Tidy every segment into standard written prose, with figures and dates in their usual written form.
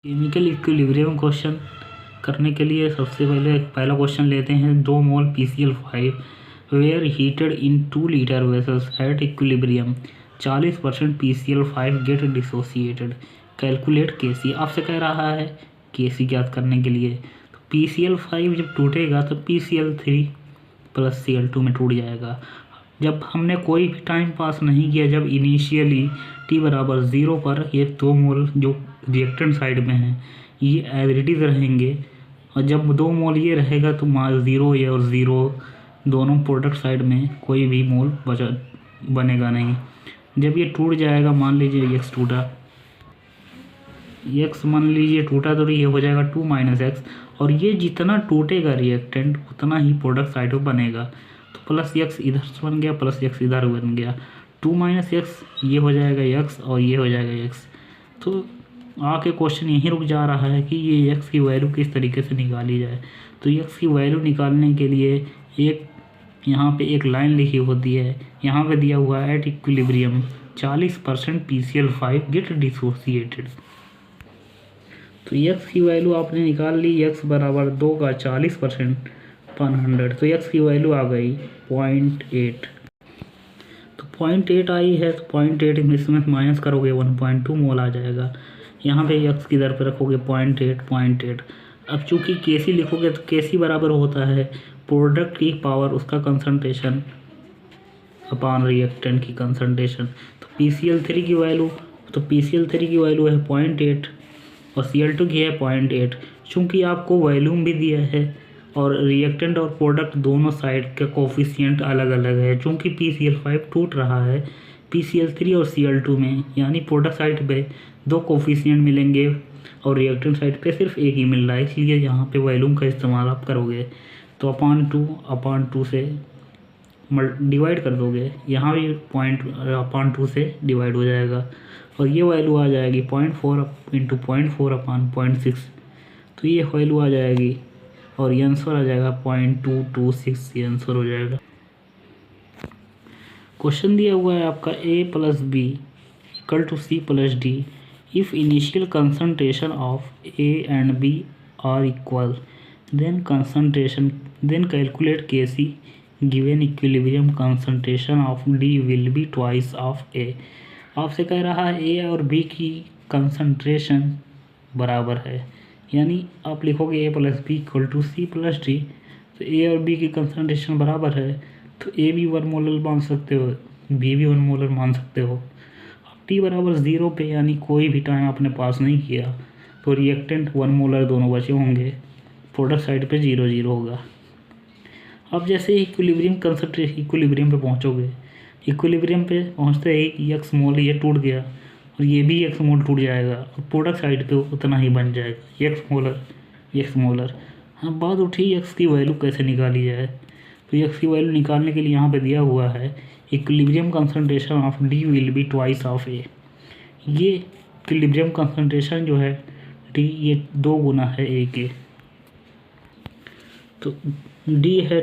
Chemical equilibrium question करने के लिए सबसे पहले पहला क्वेश्चन लेते हैं। 2 mole PCl5 were heated in 2 litre vessels at equilibrium 40% PCl5 get dissociated, calculate Kc। आपसे कह रहा है Kc ज्ञात करने के लिए। तो PCl5 जब टूटेगा तो PCl3 प्लस Cl2 में टूट जाएगा। जब हमने कोई भी टाइम पास नहीं किया, जब इनिशियली t बराबर 0 पर ये 2 मोल जो रिएक्टेंट साइड में हैं ये एज इट इज़ रहेंगे, और जब 2 मोल ये रहेगा तो 0 ये और 0 दोनों प्रोडक्ट साइड में कोई भी मोल बनेगा नहीं। जब ये टूट जाएगा, मान लीजिए x टूटा, x मान लीजिए टूटा, तो ये हो जाएगा 2 - x, और ये जितना टूटेगा रिएक्टेंट उतना ही प्रोडक्ट साइड में बनेगा। तो प्लस x इधर से बन गया, प्लस x इधर बन गया, 2 - x ये हो जाएगा x और ये हो जाएगा x। तो आके क्वेश्चन यहीं रुक जा रहा है कि ये x की वैल्यू किस तरीके से निकाली जाए। तो x की वैल्यू निकालने के लिए एक यहाँ पे एक लाइन लिखी होती है, यहाँ पे दिया हुआ है eight equilibrium 40% PCl5 get dissociated. तो x की वैल्यू आपने निकाल ली, x बराबर 2 का 40% 100, तो x की वैल्यू आ गई 0.8। तो 0.8 आई है, तो 0.8 इसमें माइनस करोगे 1.2 मोल आ जाएगा। यहाँ पे x की दर पे रखोगे 0.8। अब चूँकि Kc लिखोगे तो Kc बराबर होता है प्रोडक्ट की पावर उसका कंसंट्रेशन अपॉन रिएक्टेंट की कंसंट्रेशन। तो PCl3 की वैल्यू है 0.8 और Cl2 की है 0.8। चूँकि आपको वॉल्यूम भी दिया है और रिएक्टेंट और प्रोडक्ट दोनों साइड का कोफिशिएंट अलग अलग है, चूँकि PCl5 टूट रहा है PCl3 और Cl2 में, यानी प्रोडक्ट साइड पे 2 कोफिशिएंट मिलेंगे और रिएक्टेंट साइड पे सिर्फ एक ही मिल रहा है, इसलिए यहाँ पे वॉल्यूम का इस्तेमाल आप करोगे। तो अपॉन टू से डिवाइड कर दोगे, यहाँ भी 0.2 से डिवाइड हो जाएगा और ये वैल्यू आ जाएगी 0.4 × 0.4 अपॉन 0.6। तो ये वैल्यू आ जाएगी और ये आंसर आ जाएगा 0.226, ये आंसर हो जाएगा। क्वेश्चन दिया हुआ है आपका A + B = C + D if initial concentration of A and B are equal, then calculate Kc given equilibrium concentration of D will be twice of A। आपसे कह रहा है A और B की कंसंट्रेशन बराबर है, यानी आप लिखोगे A + B = C + D। तो A और B की कंसंट्रेशन बराबर है, तो A भी 1 मोलर मान सकते हो, B भी 1 मोलर मान सकते हो। t बराबर 0 पे, यानी कोई भी टाइम आपने पास नहीं किया, तो रिएक्टेंट 1 मोलर दोनों बचे होंगे, प्रोडक्ट साइड पे 0 होगा। अब जैसे इक्विलिब्रियम पे पहुंचोगे, इक्विलिब्रियम पे पहुंचते ही x मोल ये टूट गया और ये भी x मोल टूट जाएगा और प्रोडक्ट साइड पे उतना ही बन जाएगा x मोलर। हाँ, बात उठी x की वैल्यू कैसे निकाली जाए। तो x की वैल्यू निकालने के लिए यहाँ पे दिया हुआ है equilibrium concentration of D will be twice of A। ये इक्विलिब्रियम कंसंट्रेशन जो है D ये 2 गुना है A के, तो D है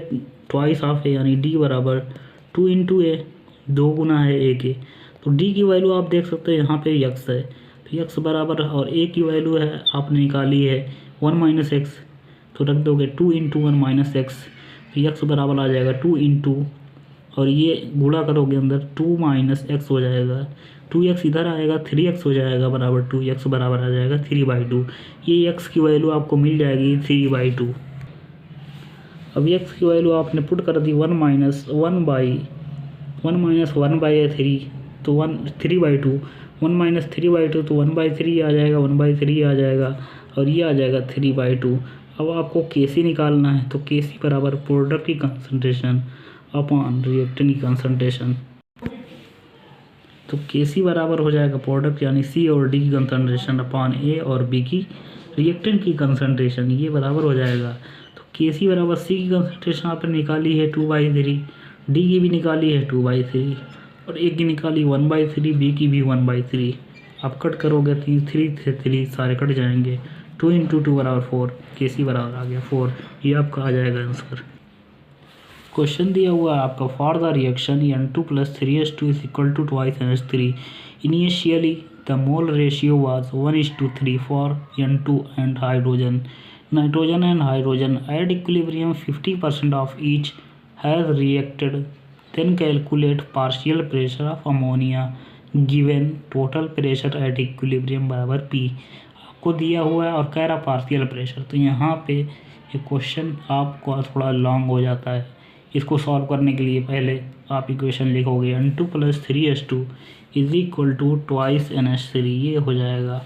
ट्वाइस ऑफ A, यानी D बराबर 2 × A, 2 गुना है A के। तो D की वैल्यू आप देख सकते हो यहाँ पे x है, तो x बराबर, और A की वैल्यू है आपने निकाली है 1 - x, तो रख दोगे 2 × 1 - x, तो x बराबर आ जाएगा 2 × और ये गुणा करोगे अंदर 2 - x हो जाएगा, 2x इधर आएगा 3x हो जाएगा बराबर 2x बराबर आ जाएगा 3/2। ये x की वैल्यू आपको मिल जाएगी 3/2। अब x की वैल्यू आपने पुट कर दी 1 - 1/3, तो 3/2, 1 - 3/2 तो 1/3 आ जाएगा, 1/3 आ जाएगा और ये आ जाएगा 3/2। अब आपको Kc निकालना है, तो Kc बराबर प्रोडक्ट की कंसंट्रेशन अपॉन रिएक्टेंट की कंसंट्रेशन। तो Kc बराबर हो जाएगा प्रोडक्ट यानी C और D की कंसंट्रेशन अपॉन A और B की रिएक्टेंट की कंसंट्रेशन, ये बराबर हो जाएगा। तो Kc बराबर C की कंसंट्रेशन आपने निकाली है 2/3, D की भी निकाली है 2/3 और A की निकाली 1/3, B की भी 1/3। आप कट करोगे 3 से 3 सारे कट जाएंगे, 2 × 2 बराबर 4, Kc बराबर आ गया 4, ये आपका आ जाएगा आंसर। क्वेश्चन दिया हुआ है आपका for the reaction N2 + 3H2 = 2 NH3 initially the mole ratio was 1:3 for N2 and hydrogen. Nitrogen and hydrogen at equilibrium 50% of each has reacted. Then calculate partial pressure of ammonia given total pressure at equilibrium बराबर P. आपको दिया हुआ है और कह रहा partial pressure. तो यहाँ पे ये क्वेश्चन आपको थोड़ा लॉन्ग हो जाता है। इसको सॉल्व करने के लिए पहले आप इक्वेशन लिखोगे N2 + 3H2 = 2 NH3। ये हो जाएगा,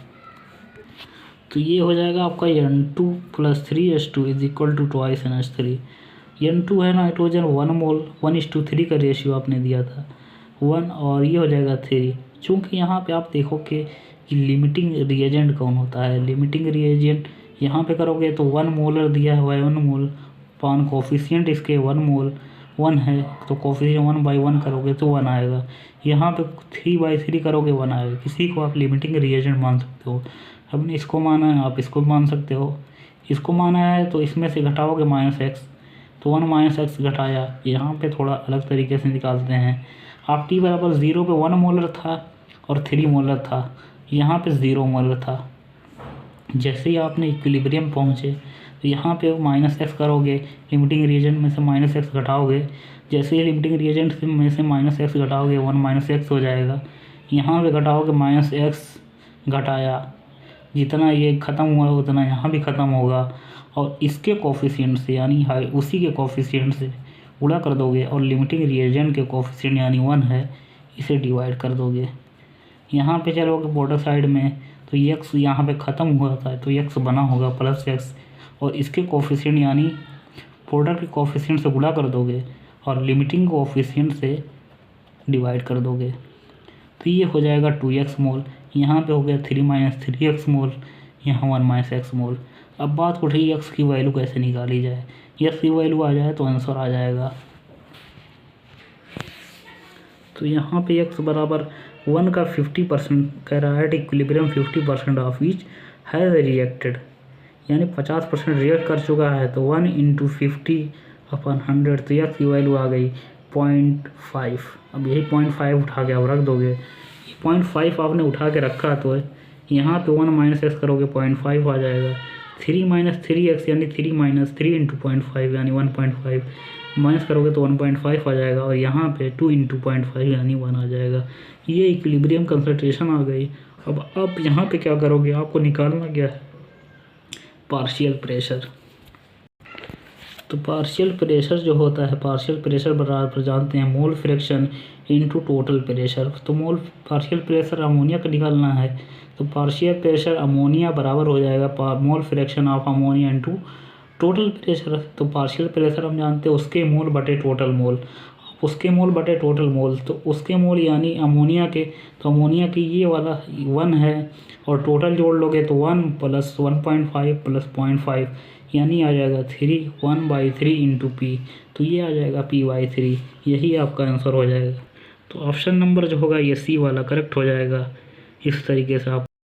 तो ये हो जाएगा आपका N2 + 3H2 = 2 NH3। N2 है नाइट्रोजन 1 मोल, 1:3 का रेशियो आपने दिया था 1, और ये हो जाएगा 3। चूँकि यहाँ पे आप देखोगे कि लिमिटिंग रिएजेंट कौन होता है, लिमिटिंग रिएजेंट यहाँ पे करोगे तो 1 मोलर दिया हुआ है 1 मोल पान कोफिशिएंट इसके 1 मोल 1 है, तो कोफिशिएंट 1/1 करोगे तो 1 आएगा। यहाँ पे 3/3 करोगे 1 आएगा। किसी को आप लिमिटिंग रिएजेंट मान सकते हो। हमने इसको माना है, आप इसको मान सकते हो। इसको माना है तो इसमें से घटाओगे -x, तो 1 - x घटाया। यहाँ पे थोड़ा अलग तरीके से निकालते हैं। आप t = 0 पे 1 मोलर था और 3 मोलर था, यहाँ पे 0 मोलर था। जैसे ही आपने इक्विलिब्रियम पहुँचे तो यहाँ पे -x करोगे, लिमिटिंग रिएजेंट में से -x घटाओगे। जैसे ही लिमिटिंग रिएजेंट में से -x घटाओगे 1 - x हो जाएगा। यहाँ पे घटाओगे -x घटाया, जितना ये ख़त्म हुआ है उतना यहाँ भी ख़त्म होगा, और इसके कोफिशिएंट से यानी उसी के कोफिशिएंट से गुणा कर दोगे, और लिमिटिंग रिएजेंट के कोफिशिएंट यानी 1 है, इसे डिवाइड कर दोगे। यहाँ पे चलोगे बॉर्डर साइड में तो x यहाँ पे ख़त्म हुआ था तो x बना होगा +x, और इसके कोफिशिएंट यानी प्रोडक्ट के कोफिशिएंट से गुणा कर दोगे और लिमिटिंग कोफिशिएंट से डिवाइड कर दोगे, तो ये हो जाएगा 2x मोल। यहाँ पे हो गया 3 - 3x मोल, यहाँ 1 - x मोल। अब बात उठी x की वैल्यू कैसे निकाली जाए। x की वैल्यू आ जाए तो आंसर आ जाएगा। तो यहाँ पे x बराबर 1 का 50% कह रहा है, at equilibrium 50% of each has reacted, यानी 50% रिएक्ट कर चुका है। तो 1 × 50/100, तो x की वैल्यू आ गई 0.5। अब यही 0.5 उठा के आप रख दोगे। 0.5 आपने उठा के रखा तो यहाँ पे 1 - x करोगे 0.5 आ जाएगा। 3 - 3x यानी 3 - 3 × 0.5 यानी 1.5 माइनस करोगे तो 1.5 आ जाएगा, और यहाँ पे 2 × 0.5 यानी 1 आ जाएगा। ये इक्विलिब्रियम कंसंट्रेशन आ गई। अब आप यहाँ पे क्या करोगे, आपको निकालना क्या है, पार्शियल प्रेशर। तो पार्शियल प्रेशर जो होता है, पार्शियल प्रेशर बराबर जानते हैं mole fraction into total pressure. तो पार्शियल प्रेशर अमोनिया का निकालना है, तो पार्शियल प्रेशर अमोनिया बराबर हो जाएगा mole fraction of ammonia into total pressure. तो पार्शियल प्रेशर हम जानते हैं उसके मोल बटे टोटल मोल, उसके मोल बटे टोटल मोल, तो उसके मोल यानी अमोनिया के, तो अमोनिया की ये वाला 1 है, और टोटल जोड़ लोगे तो 1 + 1.5 + 0.5 यानी आ जाएगा 3, 1/3 × P, तो ये आ जाएगा P/3। यही आपका आंसर हो जाएगा। तो ऑप्शन नंबर जो होगा ये C वाला करेक्ट हो जाएगा। इस तरीके से आप